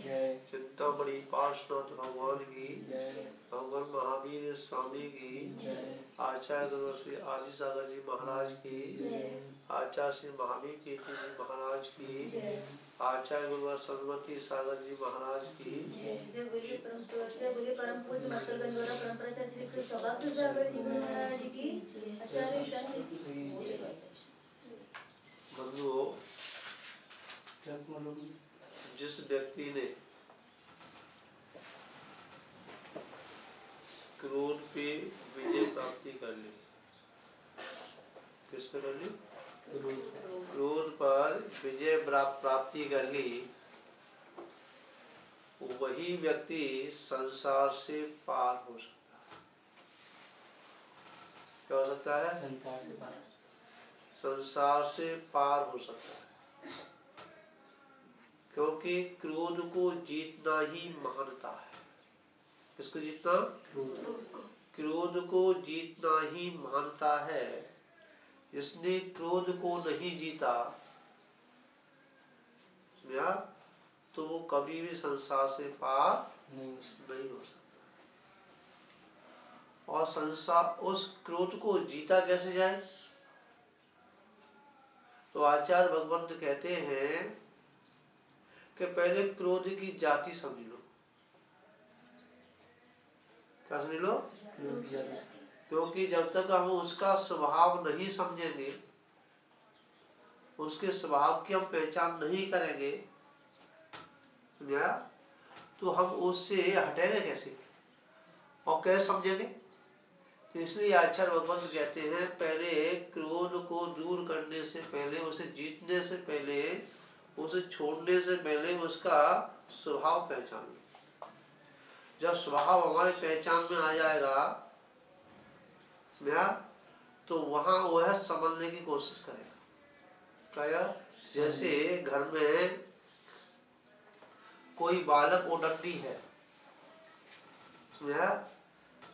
चिंतामणि पार्श्वनाथ भगवान की, भगवान महावीर स्वामी की, आचार्य गुरु श्री आदि सागर जी महाराज की, आचार्य श्री महावीर कीर्ति जी महाराज की, आचार्य गुरु सरस्वती सागर जी महाराज की, जय बोले परम पूज्य मत्स्य गंजोरा परंपराचार्य श्री श्री सौभाग्य सागर जी महाराज की, आचार्य शांति की। बंधुओं, जिस व्यक्ति ने क्रोध पे विजय प्राप्ति कर ली, किस पे कर ली? क्रोध पर विजय प्राप्ति कर ली, वही व्यक्ति संसार से पार हो सकता है। क्या हो सकता है? संसार से पार हो सकता है, क्योंकि क्रोध को जीतना ही महानता है। किसको जीतना? क्रोध को जीतना ही महानता है। जिसने क्रोध को नहीं जीता, समझा, तो वो कभी भी संसार से पार नहीं हो सकता। और संसार, उस क्रोध को जीता कैसे जाए? तो आचार्य भगवंत कहते हैं कि पहले क्रोध की जाति समझ लो। क्या समझ लो? क्योंकि जब तक हम उसका स्वभाव नहीं समझेंगे, उसके स्वभाव की हम पहचान नहीं करेंगे, समझा, तो हम उससे हटेंगे कैसे और कैसे समझेंगे? तो इसलिए आचार्य भगवंत कहते हैं पहले क्रोध को दूर करने से पहले, उसे जीतने से पहले, उसे छोड़ने से पहले उसका स्वभाव पहचान लो। जब स्वभाव हमारे पहचान में आ जाएगा, तो वहां वह समझने की कोशिश करेगा। क्या? जैसे घर में कोई बालक उडंडी है,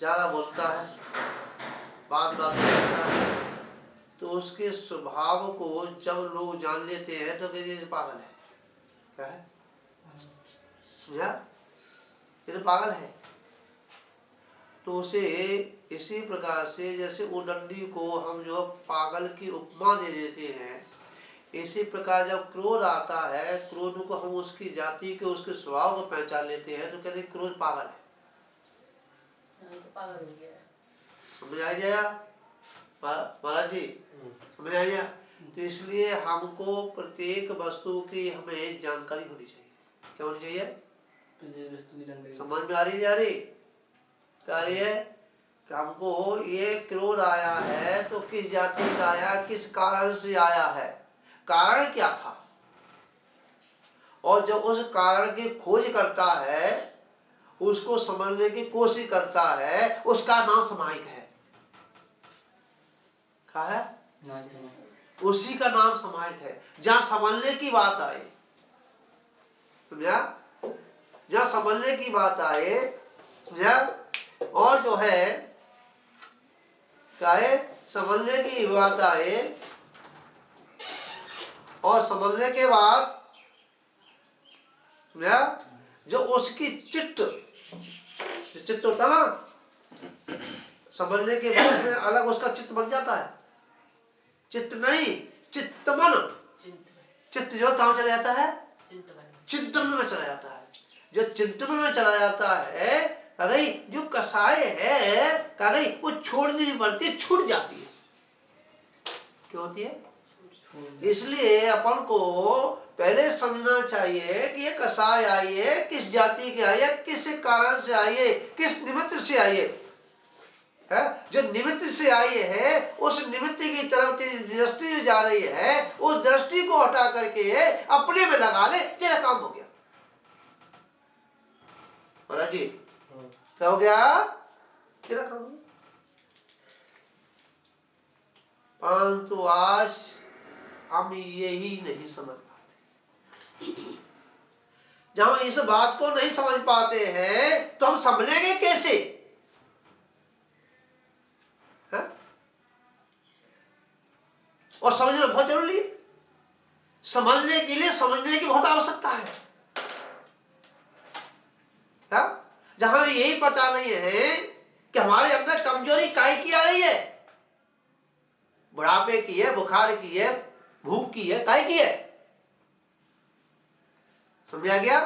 ज्यादा बोलता है, बात करता है, तो उसके स्वभाव को जब लोग जान लेते हैं तो कहते हैं पागल है। क्या है? समझा? ये तो पागल है। तो उसे इसी प्रकार से जैसे उडंडी को हम जो पागल की उपमा दे देते हैं, इसी प्रकार जब क्रोध आता है, क्रोध को हम उसकी जाति के, उसके स्वभाव को पहचान लेते हैं, तो कहते हैं क्रोध पागल है। तो पागल हो गया। समझ आ गया महाराज जी? समझ आ गया? तो इसलिए हमको प्रत्येक वस्तु की हमें जानकारी होनी चाहिए। क्या होनी चाहिए? समझ में आ रही? आ रही? क्या रही है कि हमको ये क्रोध आया है तो किस जाति का आया, किस कारण से आया है, कारण क्या था, और जब उस कारण की खोज करता है, उसको समझने की कोशिश करता है, उसका नाम समाहिक है। क्या है? उसी का नाम समाहिक है। जहां समझने की बात आए, समझा, जहां समझने की बात आए, समझा, और जो है क्या है, समझने की बात आए, और समझने के बाद समझा, जो उसकी चित्त होता ना, समझने के बाद में अलग उसका चित्त बन जाता है। चित्त नहीं, चित्तमन। चित्त जो कहाँ चला जाता है? चिंतन में चला जाता है। जो चिंतन में चला जाता है, कहीं जो कसाय है, कहीं वो छोड़नी नहीं पड़ती, छूट जाती है। क्यों होती है? इसलिए अपन को पहले समझना चाहिए कि ये कसाय आई है, किस जाति की आई है, किस कारण से आई है, किस निमित्त से आई है। जो निमित्त से आई है, उस निमित्त की तरफ तेरी दृष्टि जो जा रही है, उस दृष्टि को हटा करके अपने में लगा ले, तेरा काम हो गया। महाराज जी, क्या हो गया? तेरा काम हो गया। परंतु आज हम यही नहीं समझ पाते। जब हम इस बात को नहीं समझ पाते हैं, तो हम समझेंगे कैसे? और समझना बहुत जरूरी है। समझने के लिए समझने की बहुत आवश्यकता है। जहां यही पता नहीं है कि हमारे अंदर कमजोरी काय की आ रही है, बुढ़ापे की है, बुखार की है, भूख की है, काय की है। समझा गया?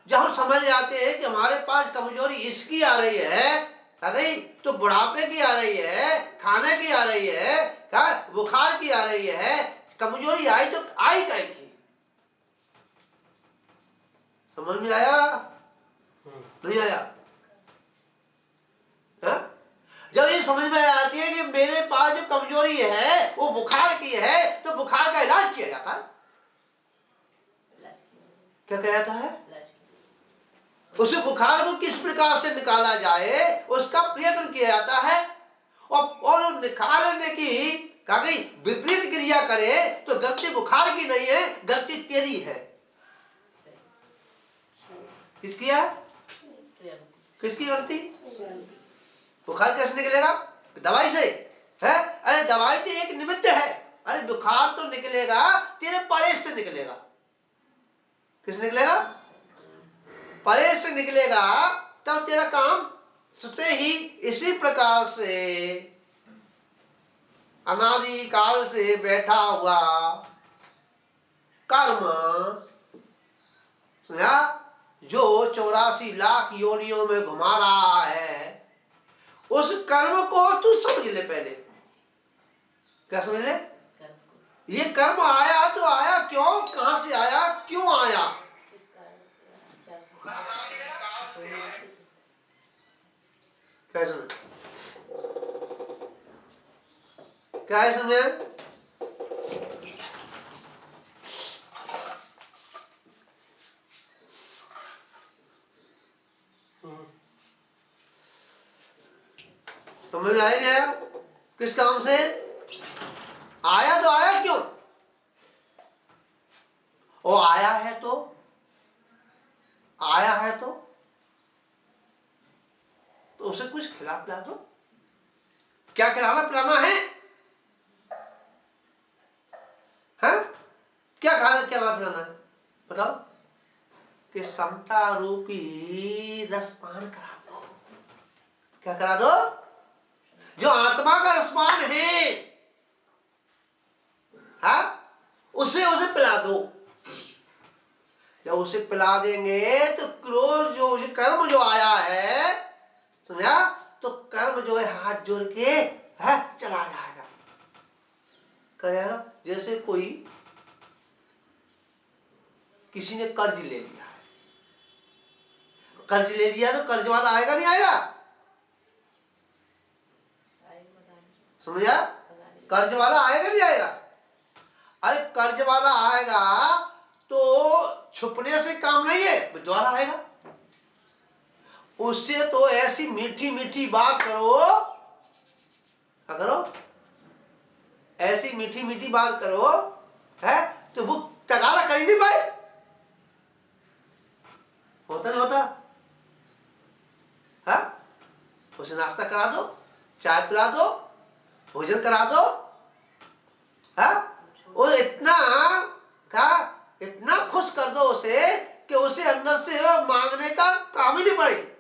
जब हम समझ जाते हैं कि हमारे पास कमजोरी इसकी आ रही है, अरे तो बुढ़ापे की आ रही है, खाने की आ रही है, क्या बुखार की आ रही है, कमजोरी आई तो आई काय की। समझ में आया? नहीं आया? हा? जब ये समझ में आती है कि मेरे पास जो कमजोरी है वो बुखार की है, तो बुखार का इलाज किया जाता है। क्या किया जाता है? उस बुखार को किस प्रकार से निकाला जाए उसका प्रयत्न किया जाता है। और निकालने की कहीं विपरीत क्रिया करे तो गलती बुखार की नहीं है, गलती तेरी है। किसकी है? किसकी गलती? बुखार कैसे निकलेगा? दवाई से है? अरे दवाई तो एक निमित्त है, अरे बुखार तो निकलेगा तेरे परहेज से निकलेगा। किस निकलेगा? परहेज से निकलेगा, तब तेरा काम स्वतः ही इसी प्रकार से अनादि काल से बैठा हुआ कर्म, समझा, जो 84 लाख योनियों में घुमा रहा है, उस कर्म को तू समझ ले पहले। क्या समझ ले? ये कर्म आया तो आया क्यों, कहां से आया, क्यों आया? क्या समझ? क्या है समझे? समझ में आया नहीं आया? किस काम से आया तो आया क्यों? वो आया है तो आया है तो उसे कुछ खिला पिला दो। क्या खिलाना पिलाना है? हैं? क्या खाना खिलाना पिलाना है बताओ? कि समता रूपी रसपान करा दो। क्या करा दो? जो आत्मा का रसपान है, हा? उसे पिला दो। जब उसे पिला देंगे तो क्रोध जो कर्म जो आया है, समझा, तो कर्म जो है हाथ जोड़ के है चला जाएगा। कहेगा जैसे कोई किसी ने कर्ज ले लिया है, कर्ज ले लिया तो कर्ज वाला आएगा नहीं आएगा? समझा? कर्ज वाला आएगा नहीं आएगा? अरे कर्ज वाला आएगा तो छुपने से काम नहीं है, द्वारा आएगा। उससे तो ऐसी मीठी मीठी बात करो, क्या करो? ऐसी मीठी मीठी बात करो है तो वो तगाड़ा कर ही नहीं पाए। होता नहीं होता? है? उसे नाश्ता करा दो, चाय पिला दो, भोजन करा दो, है? और इतना खुश कर दो उसे कि उसे अंदर से मांगने का काम ही नहीं पड़े।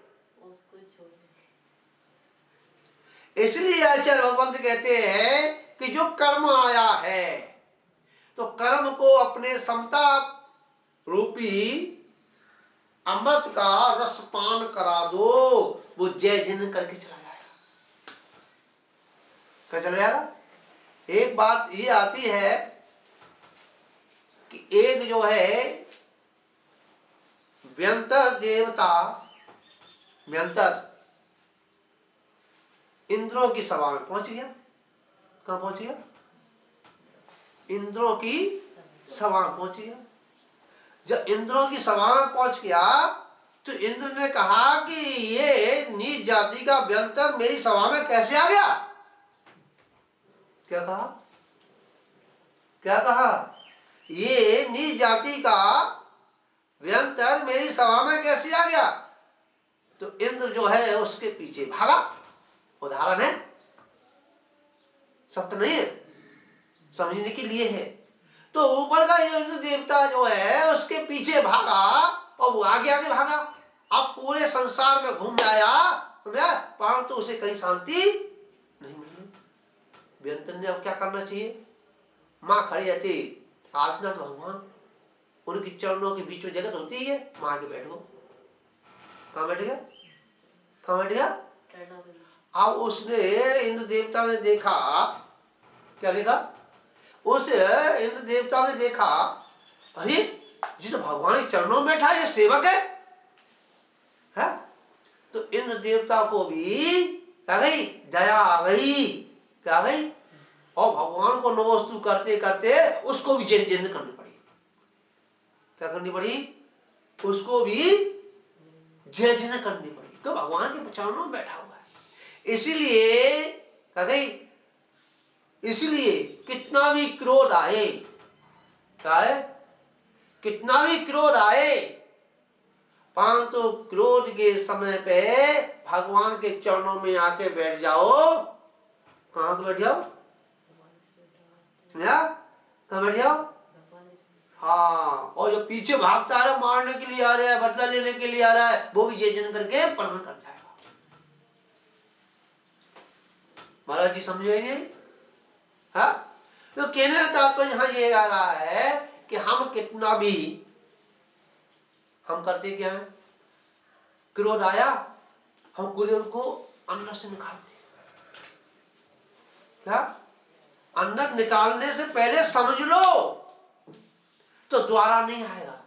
इसलिए आचार्य भगवंत कहते हैं कि जो कर्म आया है तो कर्म को अपने समता रूपी अमृत का रसपान करा दो, वो जय जिन करके चला जाएगा। क्या चला जाएगा? एक बात ये आती है कि एक जो है व्यंतर देवता, व्यंतर इंद्रों की सभा में पहुंच गया। कहां पहुंच गया? इंद्रों की सभा में पहुंच गया। जब इंद्रों की सभा में पहुंच गया तो इंद्र ने कहा कि ये नीच जाति का व्यंतर मेरी सभा में कैसे आ गया? क्या कहा? क्या कहा? ये नीच जाति का व्यंतर मेरी सभा में कैसे आ गया? तो इंद्र जो है उसके पीछे भागा। उदाहरण है, सत्य नहीं है, समझने के लिए है। तो ऊपर का जो इंद्र देवता जो है उसके पीछे भागा और वो आगे आगे भागा। अब पूरे संसार में घूम जाया समझा, परंतु उसे कहीं शांति नहीं मिली। व्यंतन ने अब क्या करना चाहिए? माँ खड़ी रहती आसना भगवान, उनकी चरणों के बीच में जगत होती है, माँ के बैठ गो। कहाँ बैठ गया? कहाँ बैठ गया? अब उसने इंद्र देवता ने देखा, क्या देखा? उस इंद्र देवता ने देखा, अरे ये तो भगवान के चरणों में बैठा, ये सेवक है? तो इंद्र देवता को भी क्या गई? दया आ गई। क्या गई? और भगवान को नमोस्तु करते करते उसको भी जय जय करनी पड़ी। क्या करनी पड़ी? उसको भी जय जय करनी पड़ी, क्यों? भगवान के चरणों में बैठा हुआ है। इसीलिए क्या गई? इसलिए कितना भी क्रोध आए, क्या है? कितना भी क्रोध आए, परंतु क्रोध के समय पे भगवान के चरणों में आके बैठ जाओ। कहाँ तो बैठ जाओ? कहाँ बैठ जाओ? हाँ, और जो पीछे भागता आ रहा है, मारने के लिए आ रहा है, बदला लेने के लिए आ रहा है, वो भी जय जन करके प्रणाम कर जाएगा। महाराज जी समझेंगे? हाँ, तो कहने का तात्पर्य यहाँ ये आ रहा है कि हम कितना भी, हम करते क्या है? क्रोध आया, हम क्रोध को अंदर से निकालते। क्या? अंदर निकालने से पहले समझ लो तो द्वारा नहीं आएगा।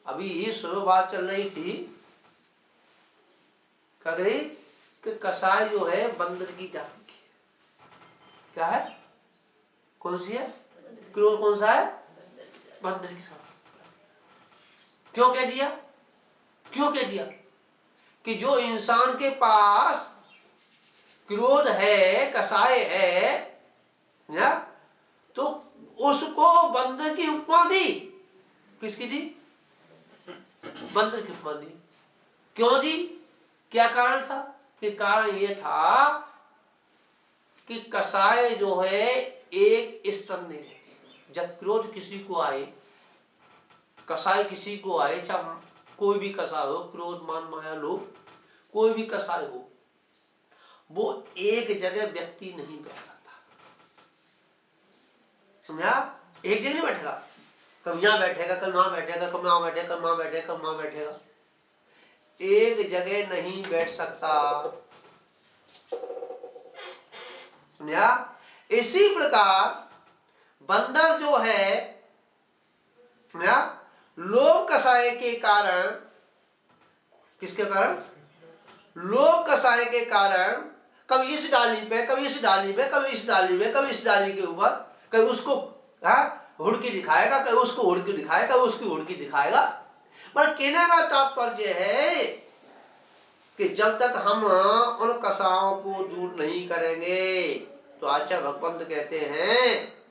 अभी सुबह बात चल रही थी, क्या करी कि कसाई जो है बंदर की जाति की। क्या है? कौन सी है? क्रोध कौन सा है? बंदर की जाति। क्यों कह दिया? क्यों कह दिया? कि जो इंसान के पास क्रोध है, कसाय है ना, तो उसको बंदर की उपमा दी। किसकी दी? बंदर की उपमा दी। क्यों दी? क्या कारण था? कि कारण ये था कि कसाय जो है एक स्तन नहीं लेती। जब क्रोध किसी को आए, कसाय किसी को आए, चाहे कोई भी कसाय हो, क्रोध मान माया लोभ, कोई भी कसाय हो, वो एक जगह व्यक्ति नहीं बैठ सकता। समझा? एक जगह नहीं बैठेगा, कभी यहां बैठेगा, कभी वहां बैठेगा, कभी वहां बैठेगा, कभी वहां बैठेगा, कभी वहां बैठेगा, एक जगह नहीं बैठ सकता। समझा? इसी प्रकार बंदर जो है, समझा, लोभ कसाय के कारण, किसके कारण? लोभ कसाय के कारण कभी इस डाली पे, कभी इस डाली पे, कभी इस डाली पे, कभी इस डाली के ऊपर, कभी उसको हुड़की दिखाएगा, कभी उसको हुड़की दिखाएगा, कभी उसकी हुड़की दिखाएगा। पर कहने का तात्पर्य है कि जब तक हम उन कसाओं को दूर नहीं करेंगे, तो आचार्य भगवंत कहते हैं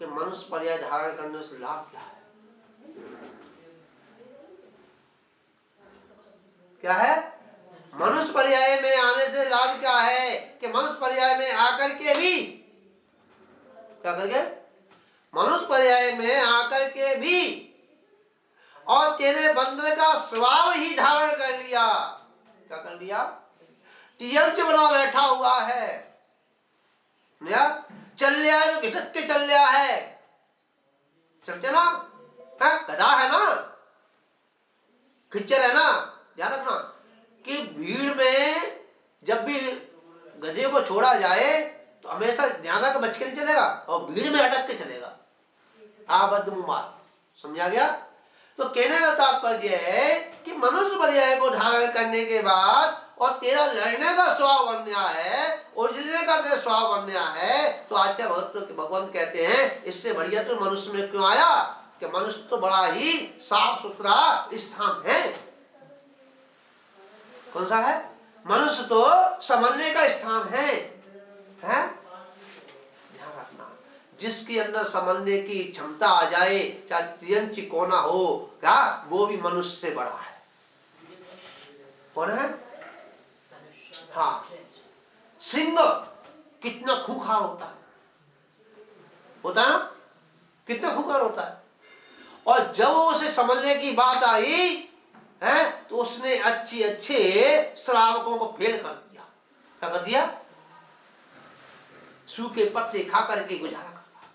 कि मनुष्य पर्याय धारण करने से लाभ क्या है? क्या है? मनुष्य पर्याय में आने से लाभ क्या है? कि मनुष्य पर्याय में आकर के भी, क्या करके? मनुष्य पर्याय में आकर के भी, और तेरे बंदर का स्वभाव ही धारण कर लिया। क्या कर लिया? तियंच बना बैठा हुआ है, या चल लिया है तो घिसक के चल लिया है। चलते ना, गधा है ना, खिच्चर है ना। ध्यान रखना कि भीड़ में जब भी गधे को छोड़ा जाए तो हमेशा ध्यान रख, बच के नहीं चलेगा और भीड़ में अटक के चलेगा। आबद्ध मुमार, समझा गया? तो कहने का तात्पर्य है कि मनुष्य पर्याय को धारण करने के बाद, और तेरा लड़ने का स्वभाव बन गया है, उलझने का तेरा स्वभाव बन गया है, तो आचार्य भगवान कहते हैं इससे बढ़िया तो मनुष्य में क्यों आया? कि मनुष्य तो बड़ा ही साफ सुथरा स्थान है। कौन सा है? मनुष्य तो समझने का स्थान है? ध्यान रखना, जिसके अंदर समझने की क्षमता आ जाए, चाहे त्रियंच कोना हो, क्या वो भी मनुष्य से बड़ा है। कौन है? हाँ, सिंह कितना खूंखार होता है ना? कितना खूंखार होता है। और जब उसे समझने की बात आई है तो उसने अच्छे श्रावकों को फेल कर दिया। क्या कर दिया? सूखे पत्ते खा करके गुजारा करता है,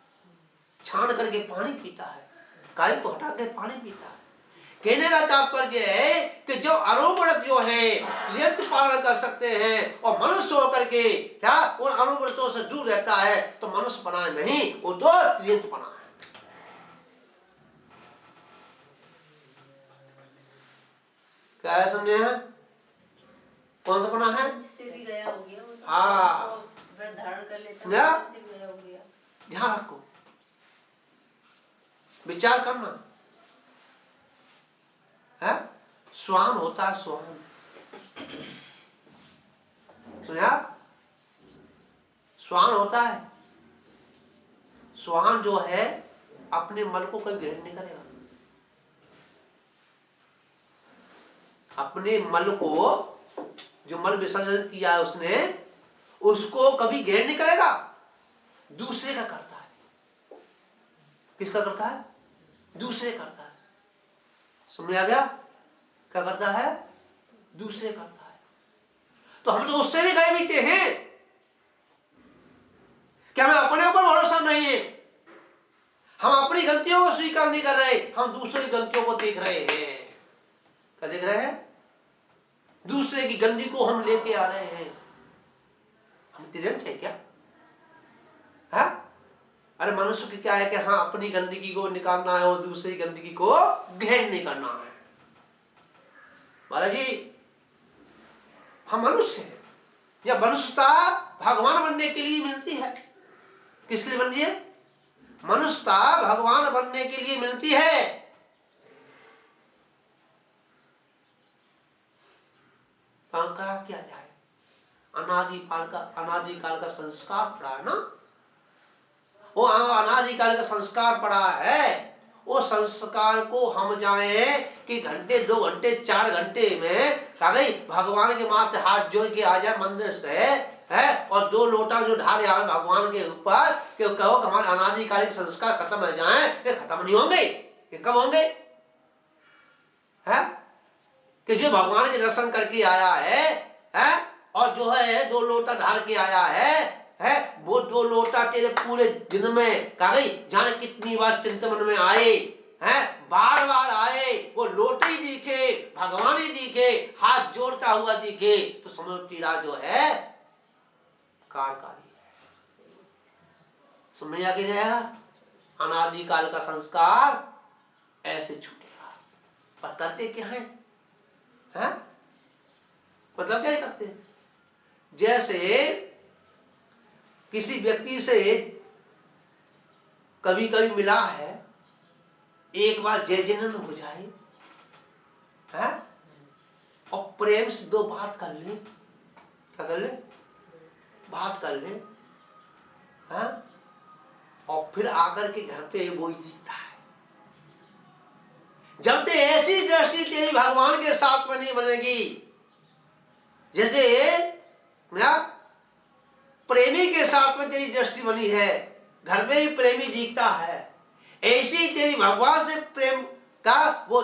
छान करके पानी पीता है, गाय को हटा के पानी पीता है। कहने का तात्पर्य है कि जो अनुव्रत जो है त्रियंत पालन कर सकते हैं और मनुष्य होकर के क्या उन अनुव्रतों से दूर रहता है तो मनुष्य बना नहीं, वो तो त्रियंत बना है। क्या है समझे हैं? कौन सा बना है? जिससे भी गया हो गया वो तो हाँ व्रत धारण कर लेता ना? है, जिससे भी गया हो गया। ध्यान रखो, विचार करना है। स्वान होता है, स्वान सुना? स्वान होता है, स्वान जो है अपने मल को कभी ग्रहण नहीं करेगा। अपने मल को, जो मल विसर्जन किया है उसने, उसको कभी ग्रहण नहीं करेगा, दूसरे का करता है। किसका करता है? दूसरे करता है। समझ आ गया? क्या करता है? दूसरे करता है। तो हम तो उससे भी गए बीते हैं। क्या हमें अपने ऊपर भरोसा नहीं है? हम अपनी गलतियों को स्वीकार नहीं कर रहे, हम दूसरे की गलतियों को देख रहे हैं। क्या देख रहे हैं? दूसरे की गंदी को हम लेके आ रहे हैं। हम तिरंज है क्या? है? अरे मनुष्य की क्या है कि हाँ अपनी गंदगी को निकालना है और दूसरी गंदगी को ग्रहण नहीं करना है। महाराज जी, हम मनुष्य हैं, या मनुष्यता भगवान बनने के लिए मिलती है। किसके लिए बनती है? मनुष्यता भगवान बनने के लिए मिलती है। करा क्या जाए? अनादिकाल का संस्कार पड़ा है ना, वो अनादिकाल का संस्कार पड़ा है। वो संस्कार को हम जाए कि घंटे 2 घंटे 4 घंटे में भगवान के माथे हाथ जोड़ के आ जाए मंदिर से है और 2 लोटा जो ढाले आवे भगवान के ऊपर, कि कहो कि हमारे अनादिकालिक संस्कार खत्म हो जाए, ये खत्म नहीं होंगे। ये कब होंगे? है कि जो भगवान के दर्शन करके आया है और जो है 2 लोटा ढाल के आया है वो 2 लोटा तेरे पूरे दिन में जाने कितनी बार चिंतन में आए हैं, बार बार आए, वो लोटे ही दिखे, भगवान ही दिखे, हाथ जोड़ता हुआ दिखे, तो समझो तेरा जो है कार्यकारी है। समझ आ गया? अनादिकाल का संस्कार ऐसे छूटेगा। पर करते क्या है? मतलब क्या करते हैं? जैसे किसी व्यक्ति से कभी कभी मिला है, एक बार जय जनन हो जाए है और प्रेम से 2 बात कर ले। क्या कर ले? बात कर ले है और फिर आकर के घर पे वो ही दिखता है। जब तक ऐसी दृष्टि तेरी भगवान के साथ में नहीं बनेगी, जैसे प्रेमी के साथ में तेरी दृष्टि बनी है, घर में ही प्रेमी दिखता है, ऐसी तेरी भगवान से प्रेम का वो